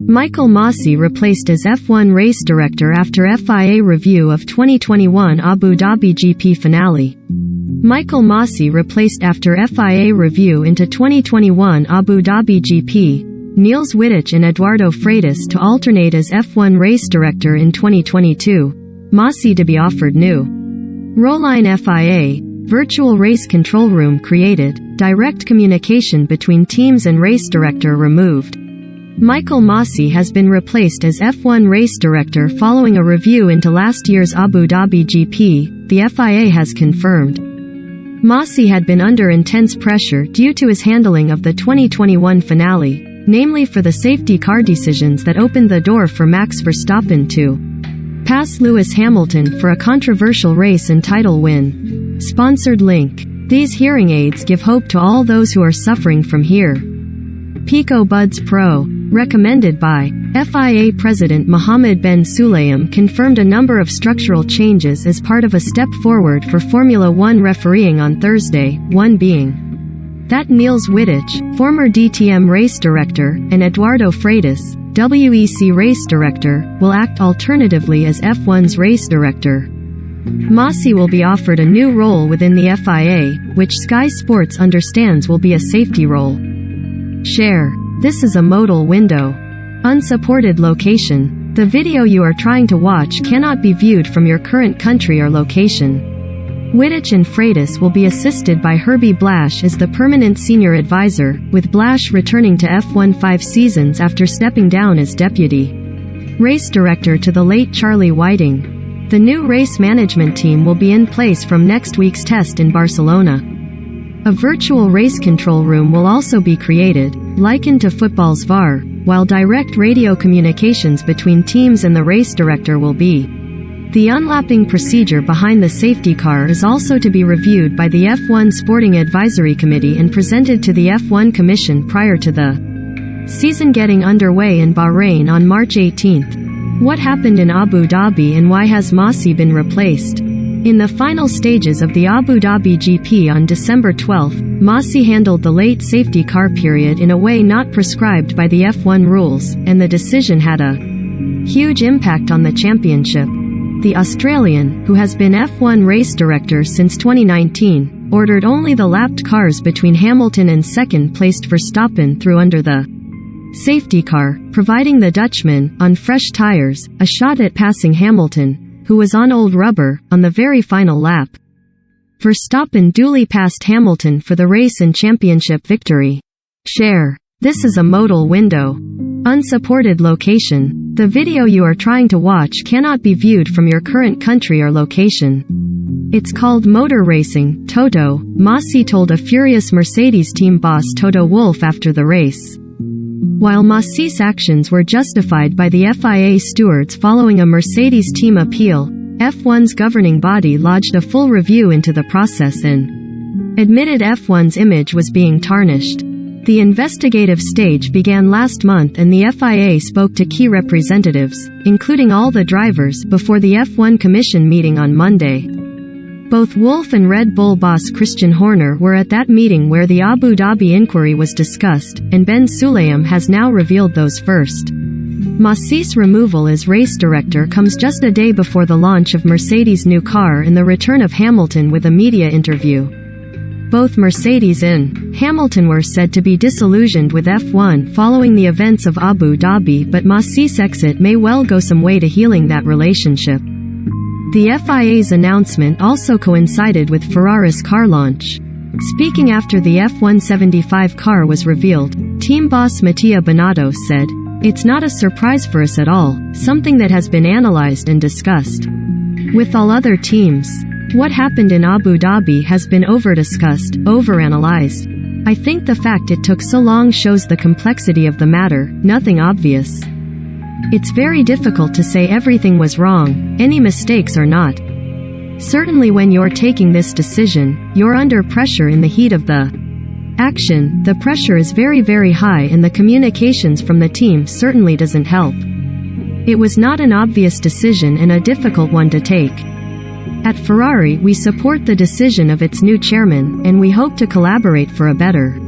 Michael Masi replaced as F1 race director after FIA review of 2021 Abu Dhabi GP finale. Michael Masi replaced after FIA review into 2021 Abu Dhabi GP, Niels Wittich and Eduardo Freitas to alternate as F1 race director in 2022. Masi to be offered new Roline FIA, virtual race control room created, direct communication between teams and race director removed. Michael Masi has been replaced as F1 race director following a review into last year's Abu Dhabi GP, the FIA has confirmed. Masi had been under intense pressure due to his handling of the 2021 finale, namely for the safety car decisions that opened the door for Max Verstappen to pass Lewis Hamilton for a controversial race and title win. Sponsored link. These hearing aids give hope to all those who are suffering from hear. Pico Buds Pro, recommended by FIA President Mohammed Ben Sulayem, confirmed a number of structural changes as part of a step forward for Formula One refereeing on Thursday, one being that Niels Wittich, former DTM race director, and Eduardo Freitas, WEC race director, will act alternatively as F1's race director. Masi will be offered a new role within the FIA, which Sky Sports understands will be a safety role. Share. This is a modal window. Unsupported location. The video you are trying to watch cannot be viewed from your current country or location. Wittich and Freitas will be assisted by Herbie Blash as the permanent senior advisor, with Blash returning to F1 5 seasons after stepping down as deputy race director to the late Charlie Whiting. The new race management team will be in place from next week's test in Barcelona. A virtual race control room will also be created, likened to football's VAR, while direct radio communications between teams and the race director will be. The unlapping procedure behind the safety car is also to be reviewed by the F1 Sporting Advisory Committee and presented to the F1 Commission prior to the season getting underway in Bahrain on March 18. What happened in Abu Dhabi and why has Masi been replaced? In the final stages of the Abu Dhabi GP on December 12, Masi handled the late safety car period in a way not prescribed by the F1 rules, and the decision had a huge impact on the championship. The Australian, who has been F1 race director since 2019, ordered only the lapped cars between Hamilton and second-placed Verstappen through under the safety car, providing the Dutchman, on fresh tires, a shot at passing Hamilton, who was on old rubber, on the very final lap. Verstappen duly passed Hamilton for the race and championship victory. Share. This is a modal window. Unsupported location. The video you are trying to watch cannot be viewed from your current country or location. It's called motor racing, Toto, Masi told a furious Mercedes team boss Toto Wolff after the race. While Masi's actions were justified by the FIA stewards following a Mercedes team appeal, F1's governing body lodged a full review into the process and admitted F1's image was being tarnished. The investigative stage began last month and the FIA spoke to key representatives, including all the drivers, before the F1 Commission meeting on Monday. Both Wolff and Red Bull boss Christian Horner were at that meeting where the Abu Dhabi inquiry was discussed, and Ben Sulayem has now revealed those first. Masi's removal as race director comes just a day before the launch of Mercedes' new car and the return of Hamilton with a media interview. Both Mercedes and Hamilton were said to be disillusioned with F1 following the events of Abu Dhabi, but Masi's exit may well go some way to healing that relationship. The FIA's announcement also coincided with Ferrari's car launch. Speaking after the F175 car was revealed, team boss Mattia Binotto said, "It's not a surprise for us at all, something that has been analyzed and discussed with all other teams. What happened in Abu Dhabi has been over-discussed, over-analyzed. I think the fact it took so long shows the complexity of the matter, nothing obvious. It's very difficult to say everything was wrong, any mistakes or not. Certainly when you're taking this decision, you're under pressure in the heat of the action, the pressure is very very high and the communications from the team certainly doesn't help. It was not an obvious decision and a difficult one to take. At Ferrari we support the decision of its new chairman, and we hope to collaborate for a better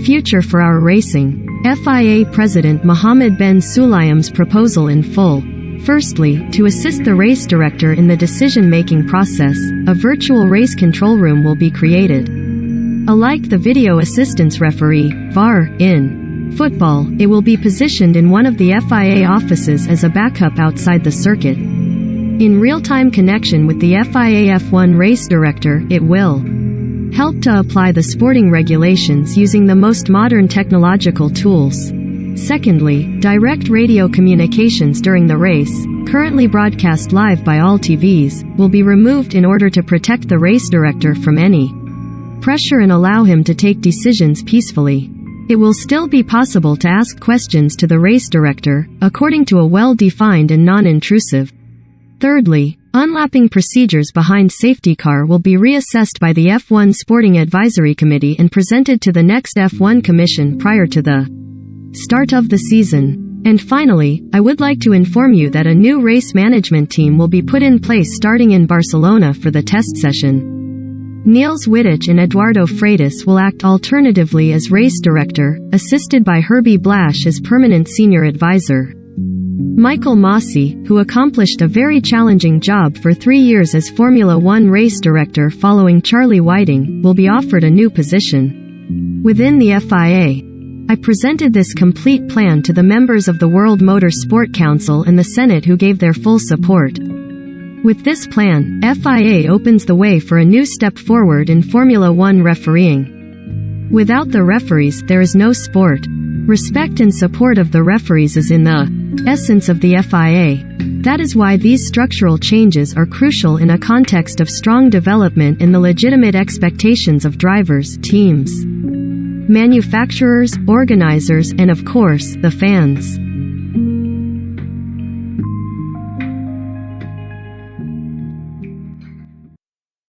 future for our racing. FIA President Mohammed bin Sulayem's proposal in full. Firstly, to assist the race director in the decision-making process, a virtual race control room will be created. Alike the video assistance referee, VAR, in football, it will be positioned in one of the FIA offices as a backup outside the circuit. In real-time connection with the FIA F1 race director, it will help to apply the sporting regulations using the most modern technological tools. Secondly, direct radio communications during the race, currently broadcast live by all TVs, will be removed in order to protect the race director from any pressure and allow him to take decisions peacefully. It will still be possible to ask questions to the race director, according to a well-defined and non-intrusive. Thirdly, unlapping procedures behind safety car will be reassessed by the F1 Sporting Advisory Committee and presented to the next F1 Commission prior to the start of the season. And finally, I would like to inform you that a new race management team will be put in place starting in Barcelona for the test session. Niels Wittich and Eduardo Freitas will act alternatively as race director, assisted by Herbie Blash as permanent senior advisor. Michael Masi, who accomplished a very challenging job for 3 years as Formula One race director following Charlie Whiting, will be offered a new position within the FIA. I presented this complete plan to the members of the World Motor Sport Council and the Senate, who gave their full support. With this plan, FIA opens the way for a new step forward in Formula One refereeing. Without the referees, there is no sport. Respect and support of the referees is in the essence of the FIA. That is why these structural changes are crucial in a context of strong development in the legitimate expectations of drivers, teams, manufacturers, organizers, and of course, the fans.